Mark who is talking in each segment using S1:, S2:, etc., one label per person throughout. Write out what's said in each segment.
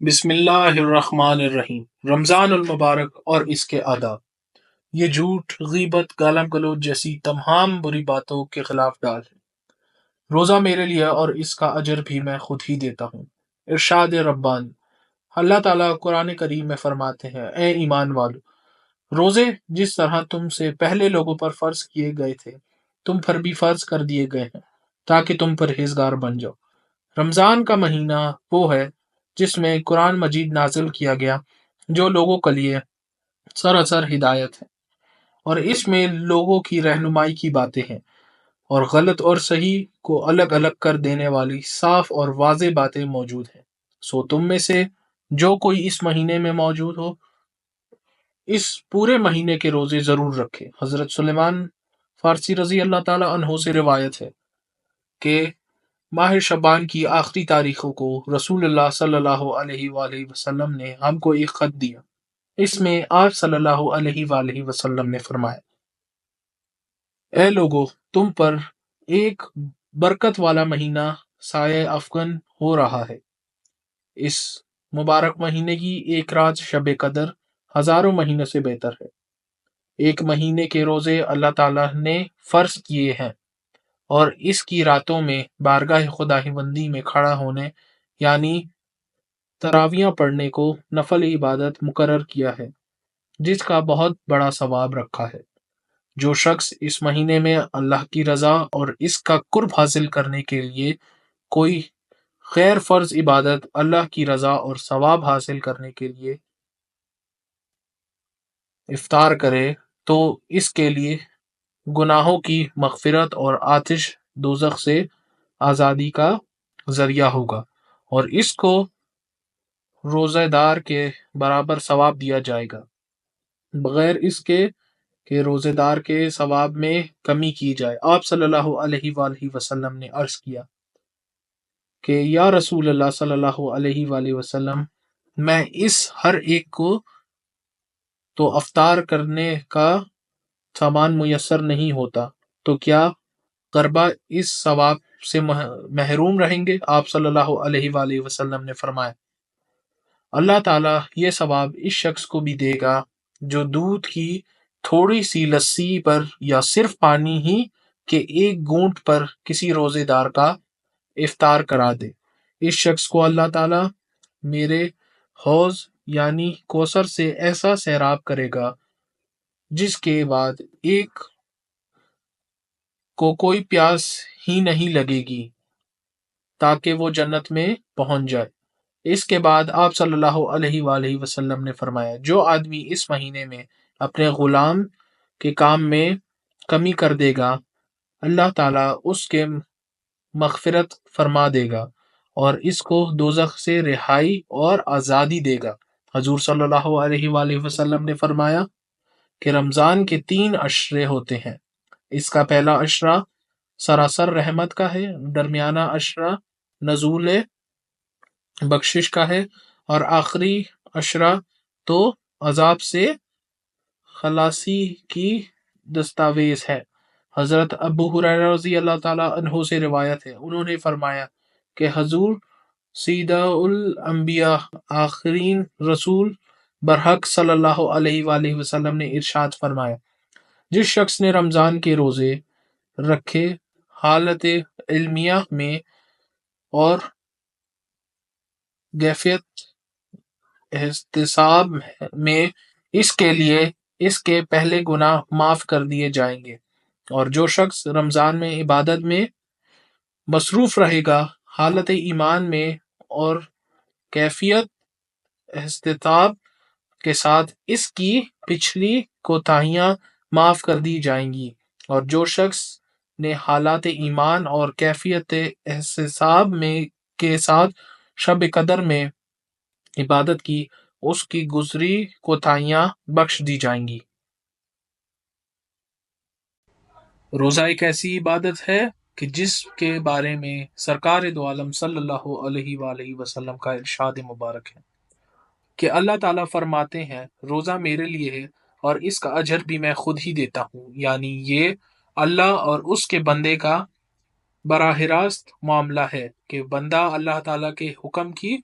S1: بسم اللہ الرحمن الرحیم۔ رمضان المبارک اور اس کے آداب۔ یہ جھوٹ، غیبت، گالاں گلوچ جیسی تمام بری باتوں کے خلاف ڈال ہے۔ روزہ میرے لیے اور اس کا اجر بھی میں خود ہی دیتا ہوں۔ ارشاد ربانی۔ اللہ تعالیٰ قرآن کریم میں فرماتے ہیں، اے ایمان والو، روزے جس طرح تم سے پہلے لوگوں پر فرض کیے گئے تھے تم پر بھی فرض کر دیے گئے ہیں تاکہ تم پرہیزگار بن جاؤ۔ رمضان کا مہینہ وہ ہے جس میں قرآن مجید نازل کیا گیا، جو لوگوں کے لیے سراسر ہدایت ہے، اور اس میں لوگوں کی رہنمائی کی باتیں ہیں، اور غلط اور صحیح کو الگ الگ کر دینے والی صاف اور واضح باتیں موجود ہیں۔ سو تم میں سے جو کوئی اس مہینے میں موجود ہو، اس پورے مہینے کے روزے ضرور رکھے۔ حضرت سلیمان فارسی رضی اللہ تعالی عنہ سے روایت ہے کہ ماہ شعبان کی آخری تاریخوں کو رسول اللہ صلی اللہ علیہ وآلہ وسلم نے ہم کو ایک خط دیا۔ اس میں آپ صلی اللہ علیہ وآلہ وسلم نے فرمایا، اے لوگو، تم پر ایک برکت والا مہینہ سایہ افکن ہو رہا ہے۔ اس مبارک مہینے کی ایک رات شب قدر ہزاروں مہینے سے بہتر ہے۔ ایک مہینے کے روزے اللہ تعالیٰ نے فرض کیے ہیں، اور اس کی راتوں میں بارگاہ خداوندی میں کھڑا ہونے یعنی تراویح پڑھنے کو نفل عبادت مقرر کیا ہے، جس کا بہت بڑا ثواب رکھا ہے۔ جو شخص اس مہینے میں اللہ کی رضا اور اس کا قرب حاصل کرنے کے لیے کوئی غیر فرض عبادت اللہ کی رضا اور ثواب حاصل کرنے کے لیے افطار کرے تو اس کے لیے گناہوں کی مغفرت اور آتش دوزخ سے آزادی کا ذریعہ ہوگا، اور اس کو روزہ دار کے برابر ثواب دیا جائے گا، بغیر اس کے کہ روزے دار کے ثواب میں کمی کی جائے۔ آپ صلی اللہ علیہ وآلہ وسلم نے عرض کیا کہ یا رسول اللہ صلی اللہ علیہ وآلہ وسلم، میں اس ہر ایک کو تو افطار کرنے کا سامان میسر نہیں ہوتا، تو کیا غربا اس ثواب سے محروم رہیں گے؟ آپ صلی اللہ علیہ وآلہ وسلم نے فرمایا، اللہ تعالیٰ یہ ثواب اس شخص کو بھی دے گا جو دودھ کی تھوڑی سی لسی پر یا صرف پانی ہی کے ایک گھونٹ پر کسی روزے دار کا افطار کرا دے۔ اس شخص کو اللہ تعالیٰ میرے حوض یعنی کوثر سے ایسا سیراب کرے گا جس کے بعد ایک کو کوئی پیاس ہی نہیں لگے گی تاکہ وہ جنت میں پہنچ جائے۔ اس کے بعد آپ صلی اللہ علیہ وآلہ وسلم نے فرمایا، جو آدمی اس مہینے میں اپنے غلام کے کام میں کمی کر دے گا، اللہ تعالیٰ اس کے مغفرت فرما دے گا اور اس کو دوزخ سے رہائی اور آزادی دے گا۔ حضور صلی اللہ علیہ وآلہ وسلم نے فرمایا کہ رمضان کے 3 عشرے ہوتے ہیں۔ اس کا پہلا عشرہ سراسر رحمت کا ہے، درمیانہ عشرہ نزول بخشش کا ہے، اور آخری عشرہ تو عذاب سے خلاصی کی دستاویز ہے۔ حضرت ابو ہریرہ رضی اللہ تعالیٰ عنہ سے روایت ہے، انہوں نے فرمایا کہ حضور سیدہ الانبیاء آخرین رسول برحق صلی اللہ علیہ وآلہ وسلم نے ارشاد فرمایا، جس شخص نے رمضان کے روزے رکھے حالت علمیہ میں اور کیفیت احتساب میں، اس کے لیے اس کے پہلے گناہ معاف کر دیے جائیں گے، اور جو شخص رمضان میں عبادت میں مصروف رہے گا حالت ایمان میں اور کیفیت احتساب کے ساتھ، اس کی پچھلی کوتاہیاں معاف کر دی جائیں گی، اور جو شخص نے حالات ایمان اور کیفیت احتساب میں کے ساتھ شب قدر میں عبادت کی، اس کی گزری کوتاہیاں بخش دی جائیں گی۔ روزہ ایک ایسی عبادت ہے کہ جس کے بارے میں سرکار دو عالم صلی اللہ علیہ وآلہ وسلم کا ارشاد مبارک ہے کہ اللہ تعالیٰ فرماتے ہیں، روزہ میرے لیے ہے اور اس کا اجر بھی میں خود ہی دیتا ہوں، یعنی یہ اللہ اور اس کے بندے کا براہ راست معاملہ ہے کہ بندہ اللہ تعالیٰ کے حکم کی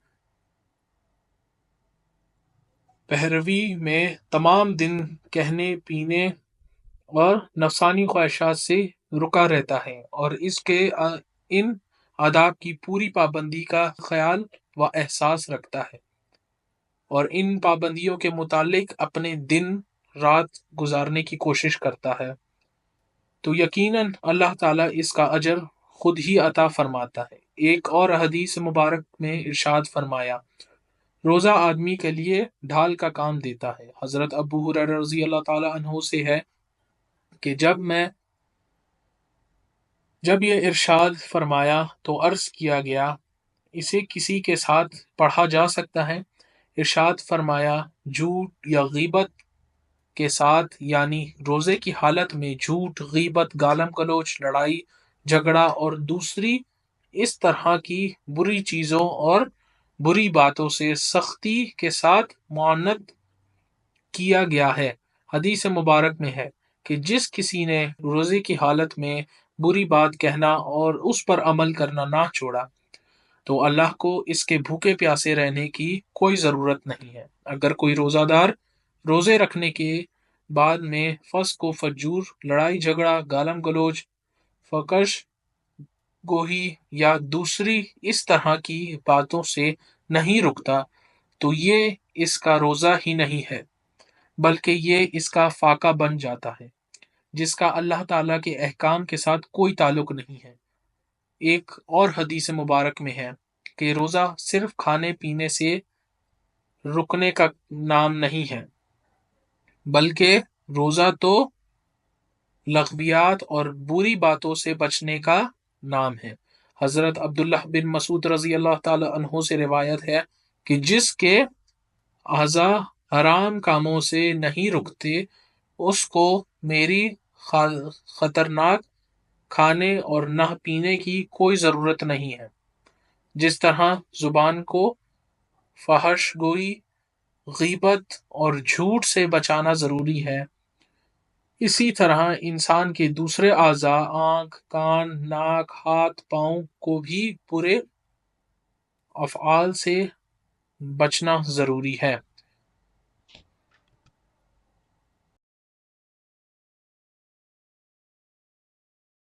S1: پیروی میں تمام دن کہنے پینے اور نفسانی خواہشات سے رکا رہتا ہے اور اس کے ان آداب کی پوری پابندی کا خیال و احساس رکھتا ہے اور ان پابندیوں کے متعلق اپنے دن رات گزارنے کی کوشش کرتا ہے تو یقیناً اللہ تعالیٰ اس کا اجر خود ہی عطا فرماتا ہے۔ ایک اور حدیث مبارک میں ارشاد فرمایا، روزہ آدمی کے لیے ڈھال کا کام دیتا ہے۔ حضرت ابو ہریرہ رضی اللہ تعالیٰ عنہ سے ہے کہ جب یہ ارشاد فرمایا تو عرض کیا گیا، اسے کسی کے ساتھ پڑھا جا سکتا ہے؟ ارشاد فرمایا، جھوٹ یا غیبت کے ساتھ، یعنی روزے کی حالت میں جھوٹ، غیبت، گالم گلوچ، لڑائی جھگڑا اور دوسری اس طرح کی بری چیزوں اور بری باتوں سے سختی کے ساتھ معاند کیا گیا ہے۔ حدیث مبارک میں ہے کہ جس کسی نے روزے کی حالت میں بری بات کہنا اور اس پر عمل کرنا نہ چھوڑا تو اللہ کو اس کے بھوکے پیاسے رہنے کی کوئی ضرورت نہیں ہے۔ اگر کوئی روزہ دار روزے رکھنے کے بعد میں فسق و فجور، لڑائی جھگڑا، گالم گلوچ، فحش گوئی یا دوسری اس طرح کی باتوں سے نہیں رکتا تو یہ اس کا روزہ ہی نہیں ہے بلکہ یہ اس کا فاقہ بن جاتا ہے جس کا اللہ تعالیٰ کے احکام کے ساتھ کوئی تعلق نہیں ہے۔ ایک اور حدیث مبارک میں ہے کہ روزہ صرف کھانے پینے سے رکنے کا نام نہیں ہے بلکہ روزہ تو لغویات اور بری باتوں سے بچنے کا نام ہے۔ حضرت عبداللہ بن مسعود رضی اللہ تعالی عنہ سے روایت ہے کہ جس کے اعضاء حرام کاموں سے نہیں رکتے اس کو میری خطرناک کھانے اور نہ پینے کی کوئی ضرورت نہیں ہے۔ جس طرح زبان کو فحش گوئی، غیبت اور جھوٹ سے بچانا ضروری ہے، اسی طرح انسان کے دوسرے اعضاء آنکھ، کان، ناک، ہاتھ، پاؤں کو بھی برے افعال سے بچنا ضروری ہے۔